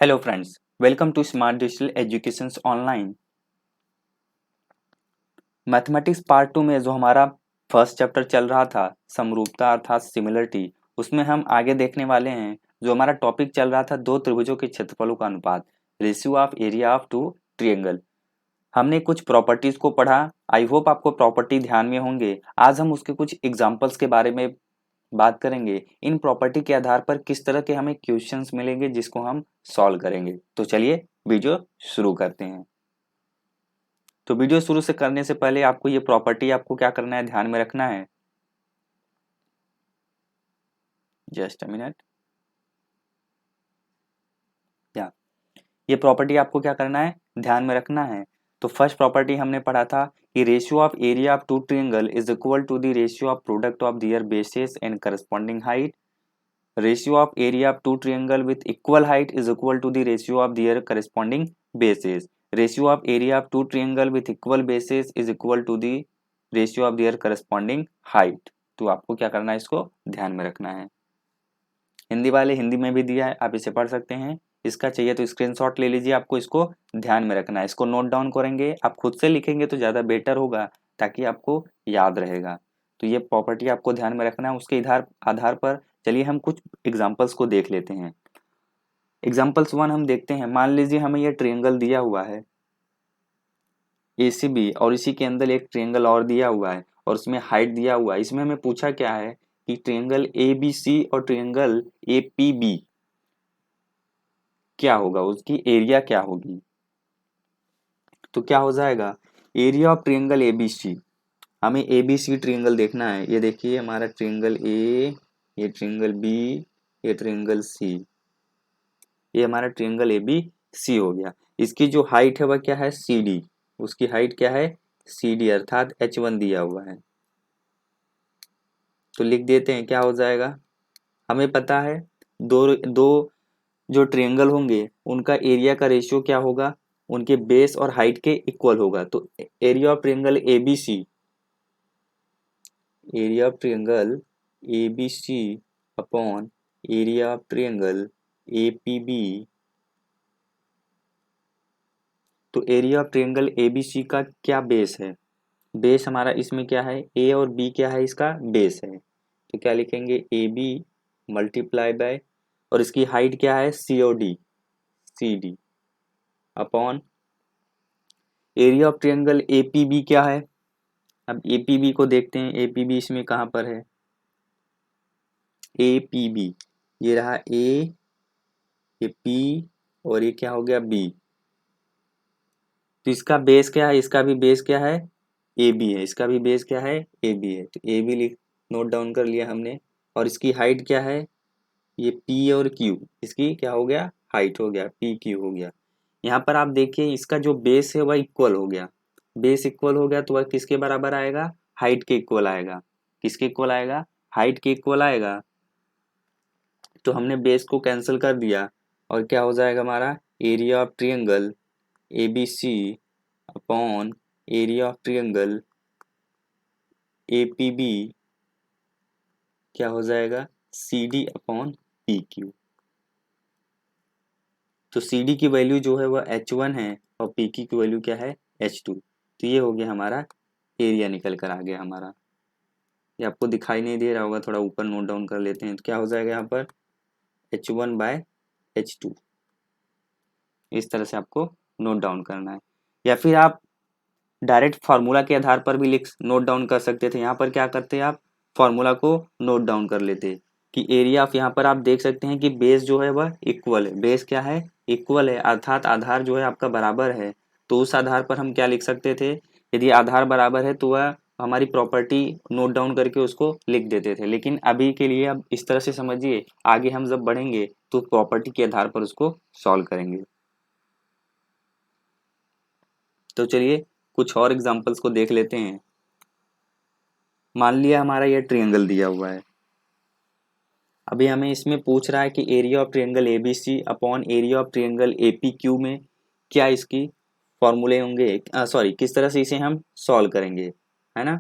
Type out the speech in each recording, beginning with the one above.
Hello friends, welcome to smart digital educations online. Mathematics part 2 में जो हमारा first chapter चल रहा था समरूपता अर्थात सिमिलरिटी, उसमें हम आगे देखने वाले हैं। जो हमारा टॉपिक चल रहा था दो त्रिभुजों के क्षेत्रफलों का अनुपात, ratio of area of two triangle. हमने कुछ प्रॉपर्टीज को पढ़ा। आई होप आपको प्रॉपर्टी ध्यान में होंगे। आज हम उसके कुछ एग्जाम्पल्स के बारे में बात करेंगे। इन प्रॉपर्टी के आधार पर किस तरह के हमें क्वेश्चंस मिलेंगे जिसको हम सॉल्व करेंगे। तो चलिए वीडियो शुरू करते हैं। तो वीडियो शुरू से करने से पहले आपको ये प्रॉपर्टी आपको क्या करना है, ध्यान में रखना है। Just a minute. या ये प्रॉपर्टी आपको क्या करना है, ध्यान में रखना है। तो फर्स्ट प्रॉपर्टी हमने पढ़ा था कि ratio of area of two triangle is equal to the ratio of product of their bases and corresponding height. Ratio of area of two triangle with equal height is equal to the ratio of their corresponding bases. Ratio of area of two triangle with equal bases is equal to the ratio of their corresponding height. तो आपको क्या करना है, इसको ध्यान में रखना है। हिंदी वाले हिंदी में भी दिया है, आप इसे पढ़ सकते हैं। इसका चाहिए तो स्क्रीनशॉट ले लीजिए, आपको इसको ध्यान में रखना है। इसको नोट डाउन करेंगे, आप खुद से लिखेंगे तो ज़्यादा बेटर होगा, ताकि आपको याद रहेगा। तो ये प्रॉपर्टी आपको ध्यान में रखना है। उसके आधार पर चलिए हम कुछ एग्जाम्पल्स को देख लेते हैं। एग्जाम्पल्स 1 हम देखते हैं। मान लीजिए हमें यह ट्रायंगल दिया हुआ है ACB, और इसी के अंदर एक ट्रायंगल और दिया हुआ है और उसमें हाइट दिया हुआ है। इसमें हमें पूछा क्या है कि ट्रायंगल ABC और ट्रायंगल APB क्या होगा, उसकी एरिया क्या होगी। तो क्या हो जाएगा, एरिया ऑफ ट्रायंगल ABC। हमें ABC ट्रायंगल देखना है। ये देखिए हमारा ट्रायंगल A, ये ट्रायंगल B, ये ट्रायंगल C। ये हमारा ट्रायंगल ABC हो गया। इसकी जो हाइट है वह क्या है, CD। उसकी हाइट क्या है, CD, अर्थात H1 दिया हुआ है। तो लिख देते हैं, क्या हो जाएगा। हमें पता है दो दो जो ट्रायंगल होंगे उनका एरिया का रेशियो क्या होगा, उनके बेस और हाइट के इक्वल होगा। तो area of triangle ABC, area of triangle ABC upon area of triangle APB। तो एरिया ऑफ ट्रायंगल ABC का क्या बेस है, बेस हमारा इसमें क्या है, A और B क्या है, इसका बेस है। तो क्या लिखेंगे, AB मल्टीप्लाई बाय, और इसकी हाइट क्या है, CD upon area of triangle APB क्या है। अब APB को देखते हैं, APB इसमें कहाँ पर है, APB ये रहा A, ये P, और ये क्या हो गया B। तो इसका बेस क्या है, इसका भी बेस क्या है, AB है। इसका भी बेस क्या है, AB है। तो AB लिख नोट डाउन कर लिया हमने। और इसकी हाइट क्या है, ये P और Q, इसकी क्या हो गया, हाइट हो गया, PQ हो गया। यहाँ पर आप देखिए इसका जो बेस है वह इक्वल हो गया। बेस इक्वल हो गया तो वह किसके बराबर आएगा, हाइट के इक्वल आएगा। किसके इक्वल आएगा, हाइट के इक्वल आएगा। तो हमने बेस को कैंसिल कर दिया और क्या हो जाएगा हमारा, area of triangle ABC upon area of triangle APB क्या हो जाएगा, CD अपॉन PQ। तो CD की वैल्यू जो है वह H1 है और PQ की वैल्यू क्या है, H2। तो ये हो गया हमारा एरिया, निकल कर आ गया हमारा। ये आपको दिखाई नहीं दे रहा होगा, थोड़ा ऊपर नोट डाउन कर लेते हैं। तो क्या हो जाएगा यहाँ पर, H1/H2। इस तरह से आपको नोट डाउन करना है, या फिर आप डायरेक्ट फार्मूला के आधार पर भी लिख नोट डाउन कर सकते थे। यहाँ पर क्या करते हैं, आप फार्मूला को नोट डाउन कर लेते कि एरिया ऑफ, यहाँ पर आप देख सकते हैं कि बेस जो है वह इक्वल है। बेस क्या है, इक्वल है, अर्थात आधार जो है आपका बराबर है। तो उस आधार पर हम क्या लिख सकते थे, यदि आधार बराबर है तो वह हमारी प्रॉपर्टी नोट डाउन करके उसको लिख देते थे। लेकिन अभी के लिए अब इस तरह से समझिए, आगे हम जब बढ़ेंगे तो प्रॉपर्टी के आधार पर उसको सॉल्व करेंगे। तो चलिए कुछ और एग्जांपल्स को देख लेते हैं। मान लिया हमारा ये ट्रायंगल दिया हुआ है। अभी हमें इसमें पूछ रहा है कि area of triangle ABC upon area of triangle APQ में क्या इसकी फॉर्मूले होंगे, सॉरी किस तरह से इसे हम सॉल्व करेंगे, है ना।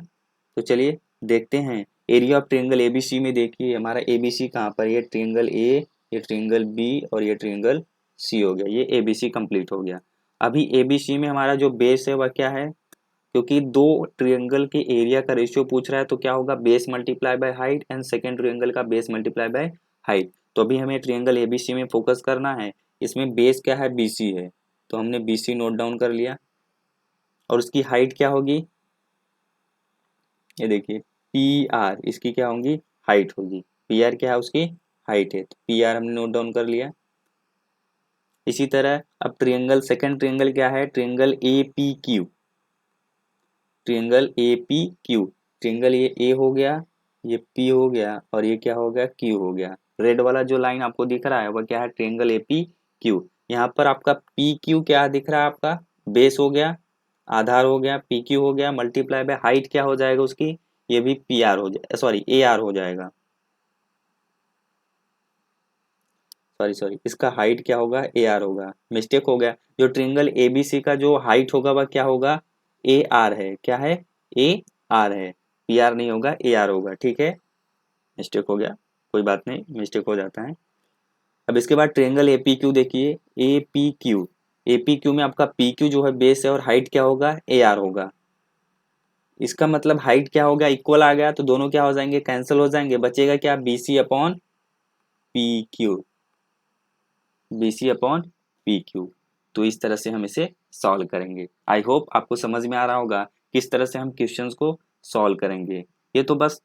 तो चलिए देखते हैं। एरिया ऑफ ट्रायंगल ABC में देखिए हमारा ABC कहाँ पर, ये ट्रायंगल A, ये ट्रायंगल B और ये ट्रायंगल सी हो गया, ये ए बी सी कंप्लीट हो गया। अभी ए बी सी में हमारा जो बेस है वह क्या है, क्योंकि दो ट्रिएंगल के एरिया का रेशियो पूछ रहा है तो क्या होगा, base multiply by height and second triangle का बेस मल्टीप्लाई बाय हाइट। तो अभी हमें ट्रिएंगल ए बी सी में फोकस करना है, इसमें बेस क्या है, बी सी है, तो हमने बी सी नोट डाउन कर लिया। और उसकी हाइट क्या होगी, ये देखिए पी आर, इसकी क्या होगी, हाइट होगी। पी आर क्या है, उसकी हाइट है, तो पी आर हमने नोट डाउन कर लिया। इसी तरह अब ट्रिएंगल, सेकंड ट्रिएंगल क्या है, triangle A P Q, triangle A P Q, triangle ये ए हो गया, ये पी हो गया, और ये क्या हो गया, क्यू हो गया। रेड वाला जो लाइन आपको दिख रहा है वह क्या है, ट्रिएंगल ए पी क्यू। यहाँ पर आपका पी क्यू क्या दिख रहा है, आपका बेस हो गया, आधार हो गया, पी क्यू हो गया, मल्टीप्लाई बाय हाइट क्या हो जाएगा उसकी, ये भी पी आर हो जाए, सॉरी ए आर हो जाएगा, सॉरी इसका हाइट क्या होगा, ए आर होगा, मिस्टेक हो गया। जो ट्रिंगल ए बी सी का जो हाइट होगा वह क्या होगा, ए आर है, क्या है, ए आर है, पी आर नहीं होगा, ए आर होगा, ठीक है, मिस्टेक हो गया, कोई बात नहीं, मिस्टेक हो जाता है। अब इसके बाद ट्रिंगल ए पी क्यू देखिए, A P Q, A P Q में आपका पी क्यू जो है बेस है और हाइट क्या होगा, ए आर होगा। इसका मतलब हाइट क्या होगा, इक्वल आ गया, तो दोनों क्या हो जाएंगे, कैंसिल हो जाएंगे, बचेगा क्या, B C upon P Q, B C upon P Q. तो इस तरह से हम इसे सॉल्व करेंगे। आई होप आपको समझ में आ रहा होगा किस तरह से हम क्वेश्चंस को सॉल्व करेंगे। ये तो बस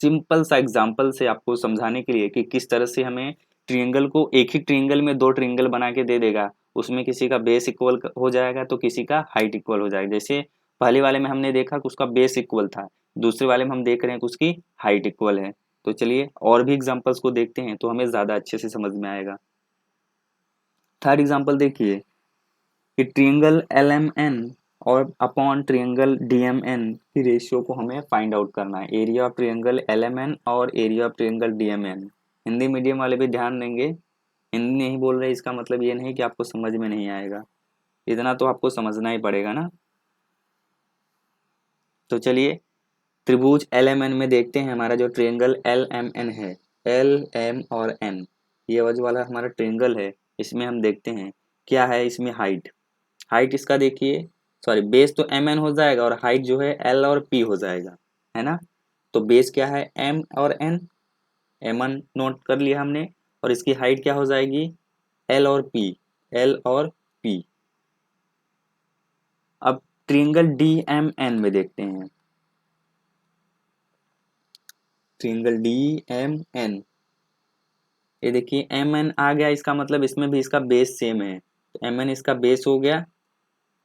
सिंपल सा एग्जांपल से आपको समझाने के लिए कि किस तरह से हमें ट्रिएंगल को, एक ही ट्रिएंगल में दो ट्रिएंगल बना के दे देगा, उसमें किसी का बेस इक्वल हो जाएगा तो किसी का हाइट इक्वल हो जाएगा। जैसे पहले वाले में हमने देखा कि उसका बेस इक्वल था, दूसरे वाले में हम देख रहे हैं कि उसकी हाइट इक्वल है। तो चलिए और भी एग्जाम्पल्स को देखते हैं तो हमें ज़्यादा अच्छे से समझ में आएगा। थर्ड एग्जाम्पल देखिए कि ट्रिएंगल एल एम एन और upon triangle D M N की रेशियो को हमें फाइंड आउट करना है। Area of triangle L M N और area of triangle D M N. Hindi medium वाले भी ध्यान देंगे, हिंदी नहीं बोल रहे इसका मतलब ये नहीं कि आपको समझ में नहीं आएगा, इतना तो आपको समझना ही पड़ेगा ना। तो चलिए त्रिभुज एल एम एन में देखते हैं, हमारा जो ट्रिएंगल एल एम एन है, एल एम और एन, ये वाला हमारा ट्रिएंगल है, इसमें हम देखते हैं क्या है, इसमें हाइट, हाइट इसका देखिए, सॉरी बेस तो एम एन हो जाएगा और हाइट जो है एल और पी हो जाएगा, है ना। तो बेस क्या है, एम और एन, एम एन नोट कर लिया हमने, और इसकी हाइट क्या हो जाएगी, एल और पी, एल और पी। अब ट्रिएंगल डी एम एन में देखते हैं, ट्रिएंगल डी एम एन, ये देखिए एम एन आ गया, इसका मतलब इसमें भी इसका बेस सेम है, तो एम एन इसका बेस हो गया,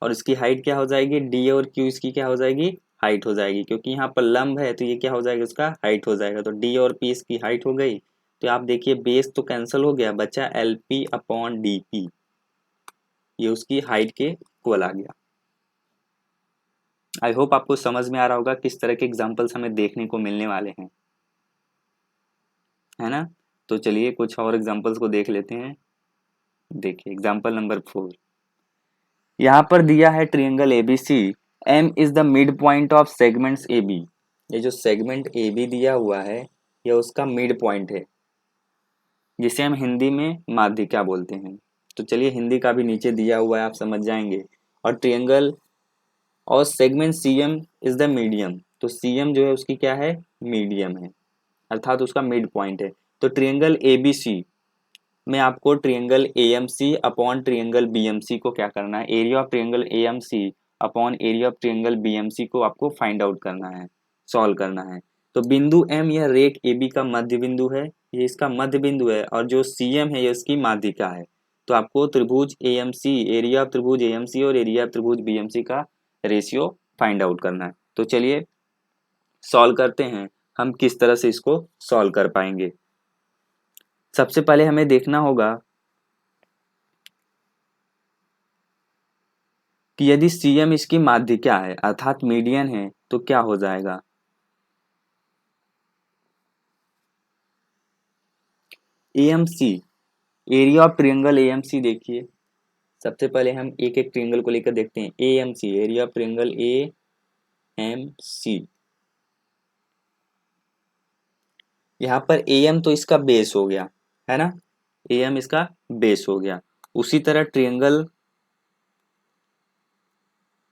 और इसकी हाइट क्या हो जाएगी, डी और क्यू इसकी क्या हो जाएगी, हाइट हो जाएगी, क्योंकि यहाँ पर लंब है तो ये क्या हो जाएगा, उसका हाइट हो जाएगा, तो डी और पी इसकी हाइट हो गई। तो आप देखिए बेस तो कैंसिल हो गया, बचा L P upon D P, ये उसकी हाइट के इक्वल आ गया। आई होप आपको समझ में आ रहा होगा किस तरह के एग्जाम्पल्स हमें देखने को मिलने वाले हैं, है ना। तो चलिए कुछ और एग्जाम्पल्स को देख लेते हैं। देखिए एग्जाम्पल नंबर 4, यहाँ पर दिया है triangle ABC, M is the mid point of segments A B. ये जो सेगमेंट ए बी दिया हुआ है ये उसका मिड पॉइंट है, जिसे हम हिंदी में माध्यिका बोलते हैं। तो चलिए हिंदी का भी नीचे दिया हुआ है, आप समझ जाएंगे। और ट्रिएंगल और segment C M is the medium, तो सी एम जो है उसकी क्या है, मीडियम है, अर्थात उसका मिड पॉइंट है। तो ट्रिएंगल ए बी सी में आपको triangle AMC upon triangle BMC को क्या करना है, area of triangle AMC upon area of triangle BMC को आपको फाइंड आउट करना है, सॉल्व करना है। तो बिंदु एम यह रेख ए बी का मध्य बिंदु है, ये इसका मध्य बिंदु है, और जो सी एम है ये इसकी माध्यिका है। तो आपको त्रिभुज एएमसी, एरिया ऑफ त्रिभुज एएमसी और एरिया ऑफ त्रिभुज बीएमसी का रेशियो फाइंड आउट करना है। तो चलिए सॉल्व करते हैं, हम किस तरह से इसको सॉल्व कर पाएंगे। सबसे पहले हमें देखना होगा कि यदि सीएम इसकी माध्यिका है अर्थात मीडियन है तो क्या हो जाएगा, AMC, area of triangle AMC देखिए। सबसे पहले हम एक एक ट्रिएंगल को लेकर देखते हैं। AMC, area of triangle A M C, यहाँ पर एएम तो इसका बेस हो गया, है ना, एएम इसका बेस हो गया। उसी तरह ट्रियंगल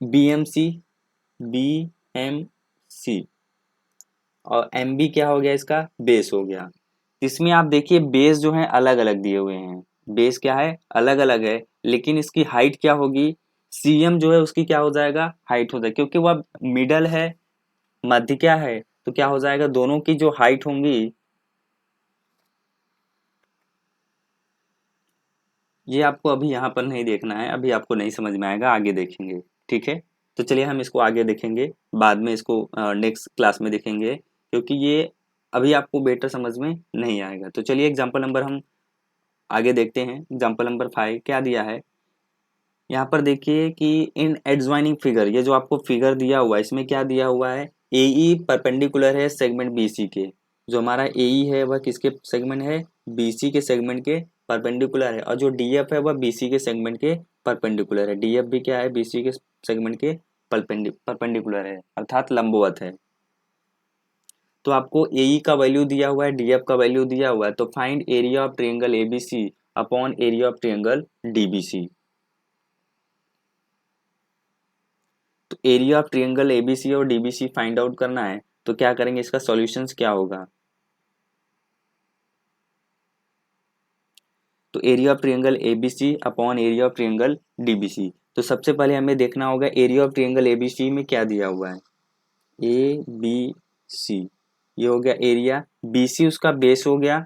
BMC, BMC और MB क्या हो गया, इसका बेस हो गया। इसमें आप देखिए बेस जो है अलग अलग दिए हुए हैं, बेस क्या है अलग अलग है, लेकिन इसकी हाइट क्या होगी, CM जो है उसकी क्या हो जाएगा, हाइट हो जाएगा, क्योंकि वह मिडल है, मध्य क्या है, तो क्या हो जाएगा, दोनों की जो हाइट होंगी, ये आपको अभी यहाँ पर नहीं देखना है, अभी आपको नहीं समझ में आएगा, आगे देखेंगे, ठीक है। तो चलिए हम इसको आगे देखेंगे, बाद में इसको नेक्स्ट क्लास में देखेंगे, क्योंकि ये अभी आपको बेटर समझ में नहीं आएगा। तो चलिए एग्जाम्पल नंबर हम आगे देखते हैं। एग्जाम्पल नंबर 5 क्या दिया है, यहाँ पर देखिए कि इन एडजॉइनिंग फिगर, ये जो आपको फिगर दिया हुआ है इसमें क्या दिया हुआ है, AE परपेंडिकुलर है सेगमेंट BC के, जो हमारा AE है वह किसके सेगमेंट है, BC के सेगमेंट के परपेंडिकुलर है, और जो DF है वह BC के सेगमेंट के परपेंडिकुलर है। DF भी क्या है, BC के सेगमेंट के परपेंडिकुलर है, अर्थात लंबवत है। तो आपको AE का वैल्यू दिया हुआ है, DF का वैल्यू दिया हुआ है, तो find area of triangle ABC upon area of triangle DBC। तो एरिया ऑफ ट्रायंगल ABC और DBC फाइंड आउट करना है, तो क्या करेंगे, इसका सॉल्यूशंस क्या होगा, तो area of triangle ABC upon area of triangle DBC। तो सबसे पहले हमें देखना होगा एरिया ऑफ ट्रायंगल ABC में क्या दिया हुआ है, ABC, ये हो गया एरिया, BC उसका बेस हो गया,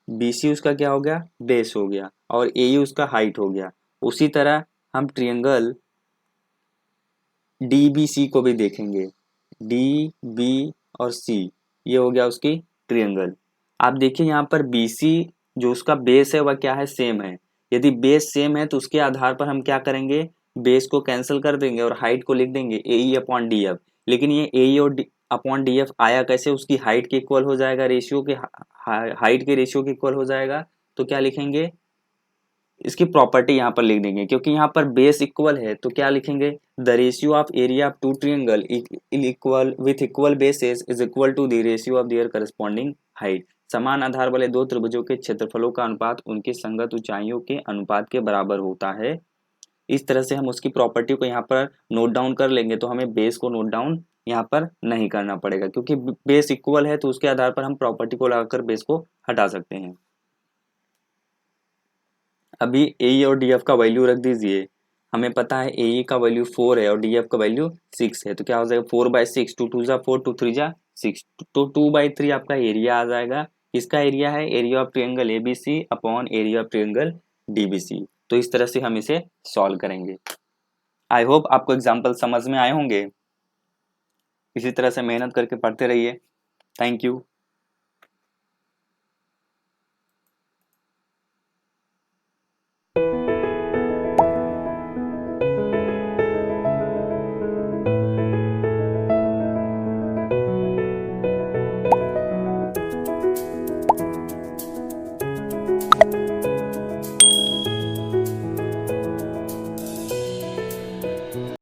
BC उसका क्या हो गया, बेस हो गया, और AE उसका हाइट हो गया। उसी तरह हम ट्रायंगल DBC को भी देखेंगे, DB और C, ये हो गया उसकी ट्रायंगल। आप देखिए यहाँ पर BC जो उसका बेस है वह क्या है, सेम है। यदि बेस सेम है तो उसके आधार पर हम क्या करेंगे, बेस को कैंसिल कर देंगे और हाइट को लिख देंगे AE अपॉन DF। लेकिन ये AE और अपॉन DF आया कैसे, उसकी हाइट के इक्वल हो जाएगा, रेशियो के हाइट के रेशियो के इक्वल हो जाएगा। तो क्या लिखेंगे, इसकी प्रॉपर्टी यहाँ पर लिख देंगे, क्योंकि यहाँ पर बेस इक्वल है, तो क्या लिखेंगे, the ratio of area of two triangle equal with equal bases is equal to the ratio of their corresponding height. समान आधार वाले दो त्रिभुजों के क्षेत्रफलों का अनुपात उनके संगत ऊंचाइयों के अनुपात के बराबर होता है। इस तरह से हम उसकी प्रॉपर्टी को यहाँ पर नोट डाउन कर लेंगे, तो हमें बेस को नोट डाउन यहाँ पर नहीं करना पड़ेगा, क्योंकि बेस इक्वल है तो उसके आधार पर हम प्रॉपर्टी को लगाकर बेस को हटा सकते हैं। अभी AE और DF का वैल्यू रख दीजिए, हमें पता है AE का वैल्यू 4 है और DF का वैल्यू 6 है, तो क्या हो जाएगा 4/6, 2 2 जा 4, 2 3 जा 6, तो 2/3 आपका एरिया आ जाएगा। किसका एरिया है, area of triangle ABC upon area of triangle DBC। तो इस तरह से हम इसे सॉल्व करेंगे। आई होप आपको एग्जाम्पल समझ में आए होंगे। इसी तरह से मेहनत करके पढ़ते रहिए। Thank you.